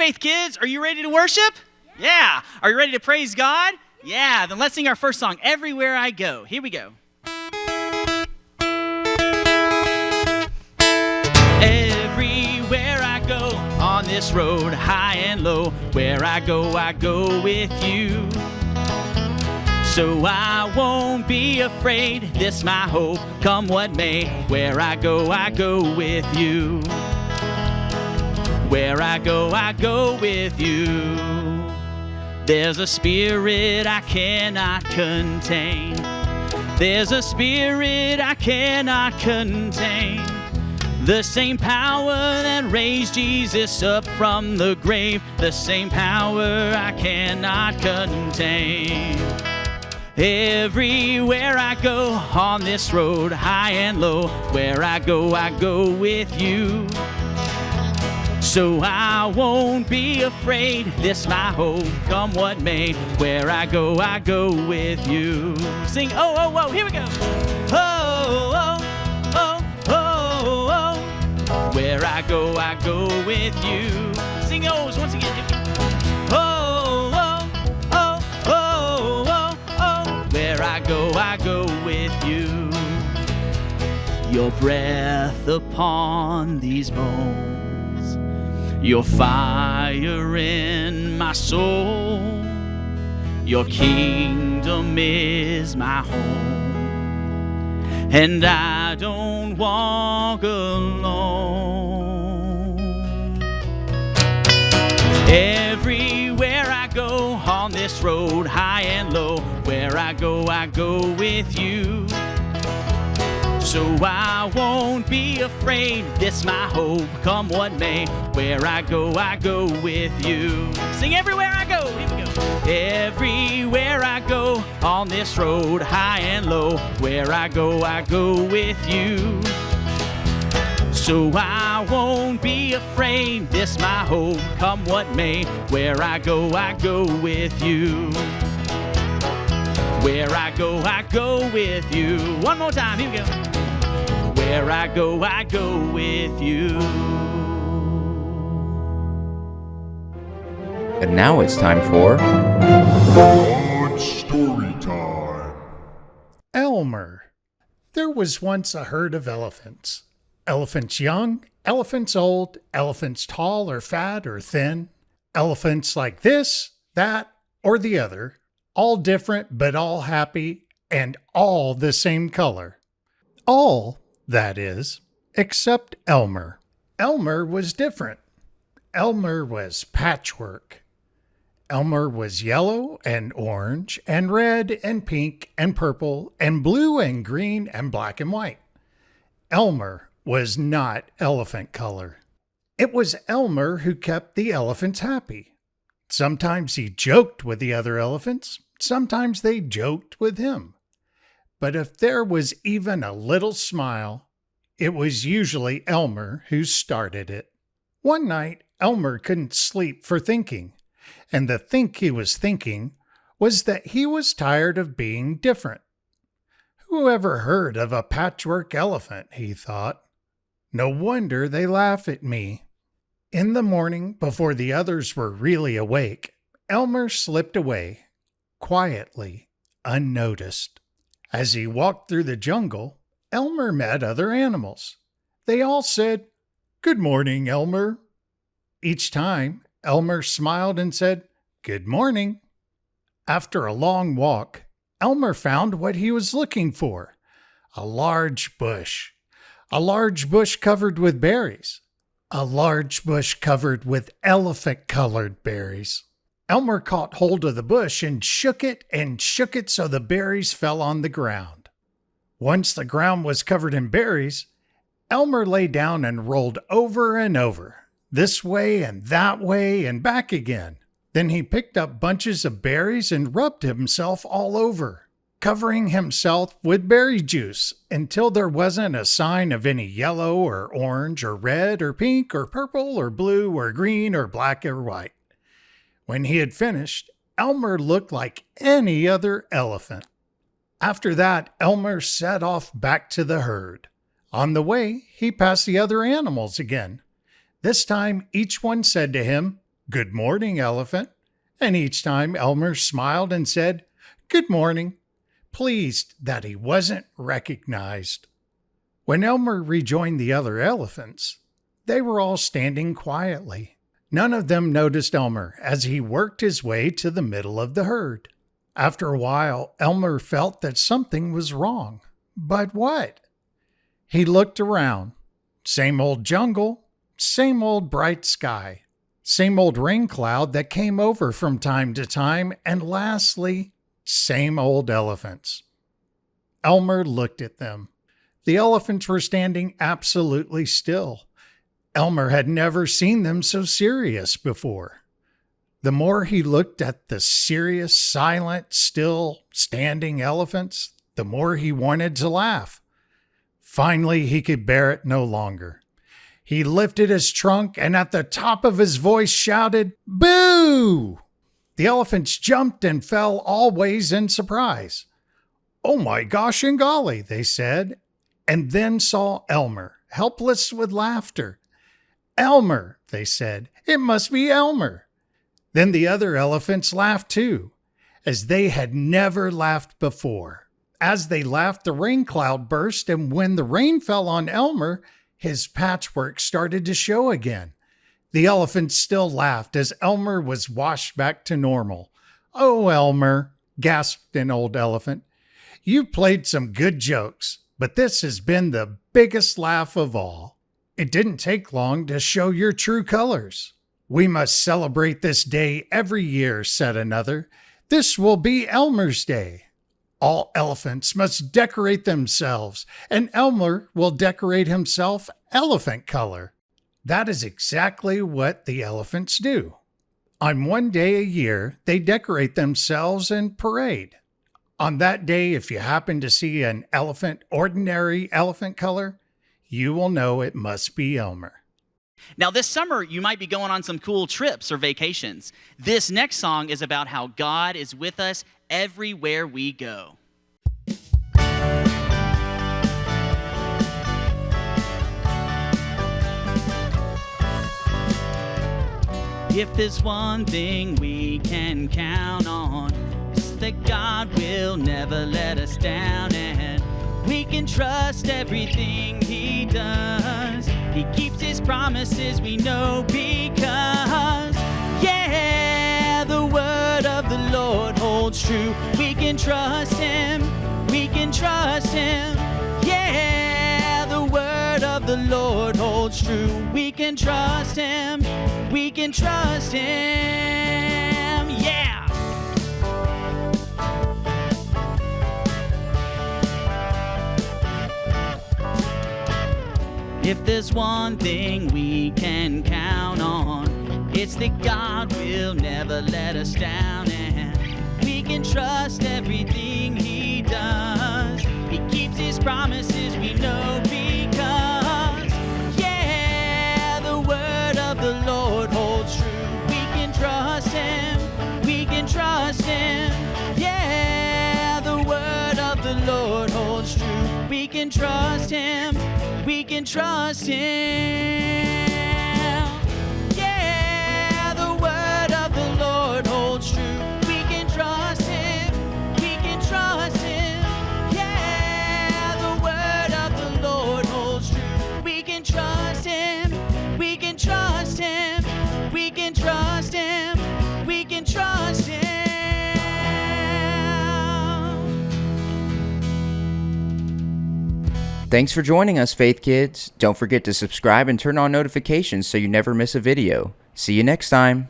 Faith kids, are you ready to worship? Yeah. Are you ready to praise God? Yeah. Then let's sing our first song, Everywhere I Go. Here we go. Everywhere I go on this road, high and low, where I go with you. So I won't be afraid, this my hope, come what may, where I go with you. Where I go with you. There's a spirit I cannot contain. There's a spirit I cannot contain. The same power that raised Jesus up from the grave, the same power I cannot contain. Everywhere I go on this road, high and low, where I go with you. So I won't be afraid, this my hope, come what may, where I go with you. Sing, oh, oh, oh, here we go. Oh, oh, oh, oh, oh, where I go with you. Sing O's once again. Oh, oh, oh, oh, oh, oh, where I go with you. Your breath upon these bones, your fire in my soul, your kingdom is my home, and I don't walk alone. Everywhere I go on this road, high and low, where I go with you. So I won't be afraid, this my hope, come what may, where I go with you. Sing everywhere I go, here we go. Everywhere I go on this road, high and low, where I go with you. So I won't be afraid, this my hope, come what may, where I go with you. Where I go with you. One more time, here we go. Where I go with you. And now it's time for God Story Time. Elmer. There was once a herd of elephants. Elephants young, elephants old, elephants tall or fat or thin. Elephants like this, that, or the other. All different, but all happy, and all the same color. All, that is, except Elmer. Elmer was different. Elmer was patchwork. Elmer was yellow and orange and red and pink and purple and blue and green and black and white. Elmer was not elephant color. It was Elmer who kept the elephants happy. Sometimes he joked with the other elephants. Sometimes they joked with him. But if there was even a little smile, it was usually Elmer who started it. One night, Elmer couldn't sleep for thinking, and the think he was thinking was that he was tired of being different. Who ever heard of a patchwork elephant, he thought. No wonder they laugh at me. In the morning, before the others were really awake, Elmer slipped away, quietly, unnoticed. As he walked through the jungle, Elmer met other animals. They all said, "Good morning, Elmer." Each time, Elmer smiled and said, "Good morning." After a long walk, Elmer found what he was looking for, a large bush. A large bush covered with berries. A large bush covered with elephant-colored berries. Elmer caught hold of the bush and shook it so the berries fell on the ground. Once the ground was covered in berries, Elmer lay down and rolled over and over, this way and that way and back again. Then he picked up bunches of berries and rubbed himself all over, covering himself with berry juice until there wasn't a sign of any yellow or orange or red or pink or purple or blue or green or black or white. When he had finished, Elmer looked like any other elephant. After that, Elmer set off back to the herd. On the way, he passed the other animals again. This time, each one said to him, "Good morning, elephant." And each time Elmer smiled and said, "Good morning," pleased that he wasn't recognized. When Elmer rejoined the other elephants, they were all standing quietly. None of them noticed Elmer as he worked his way to the middle of the herd. After a while, Elmer felt that something was wrong. But what? He looked around. Same old jungle, same old bright sky, same old rain cloud that came over from time to time, and lastly, same old elephants. Elmer looked at them. The elephants were standing absolutely still. Elmer had never seen them so serious before. The more he looked at the serious, silent, still, standing elephants, the more he wanted to laugh. Finally, he could bear it no longer. He lifted his trunk and at the top of his voice shouted, "Boo!" The elephants jumped and fell all ways in surprise. "Oh my gosh and golly," they said, and then saw Elmer, helpless with laughter. "Elmer," they said, "it must be Elmer." Then the other elephants laughed too, as they had never laughed before. As they laughed, the rain cloud burst, and when the rain fell on Elmer, his patchwork started to show again. The elephants still laughed as Elmer was washed back to normal. "Oh, Elmer," gasped an old elephant, "you've played some good jokes, but this has been the biggest laugh of all. It didn't take long to show your true colors." "We must celebrate this day every year," said another. "This will be Elmer's Day. All elephants must decorate themselves, and Elmer will decorate himself elephant color." That is exactly what the elephants do. On one day a year, they decorate themselves and parade. On that day, if you happen to see an elephant, ordinary elephant color, you will know it must be Elmer. Now, this summer, you might be going on some cool trips or vacations. This next song is about how God is with us everywhere we go. If there's one thing we can count on, it's that God will never let us down, and we can trust everything He does. He keeps His promises, we know, because, yeah, the word of the Lord holds true. We can trust Him, we can trust Him. Yeah, the word of the Lord holds true. We can trust Him, we can trust Him. Yeah! If there's one thing we can count on, it's that God will never let us down, and we can trust everything He does. He keeps His promises, we know, because, yeah, the word of the Lord holds true. We can trust Him, we can trust Him. Yeah, the word of the Lord holds true. We can trust Him, we can trust Him. Yeah, the word of the Lord holds true. We can trust Him, we can trust Him. Yeah, the word of the Lord holds true. We can trust Him, we can trust Him. We can trust Him, we can trust Him. Thanks for joining us, Faith Kids. Don't forget to subscribe and turn on notifications so you never miss a video. See you next time.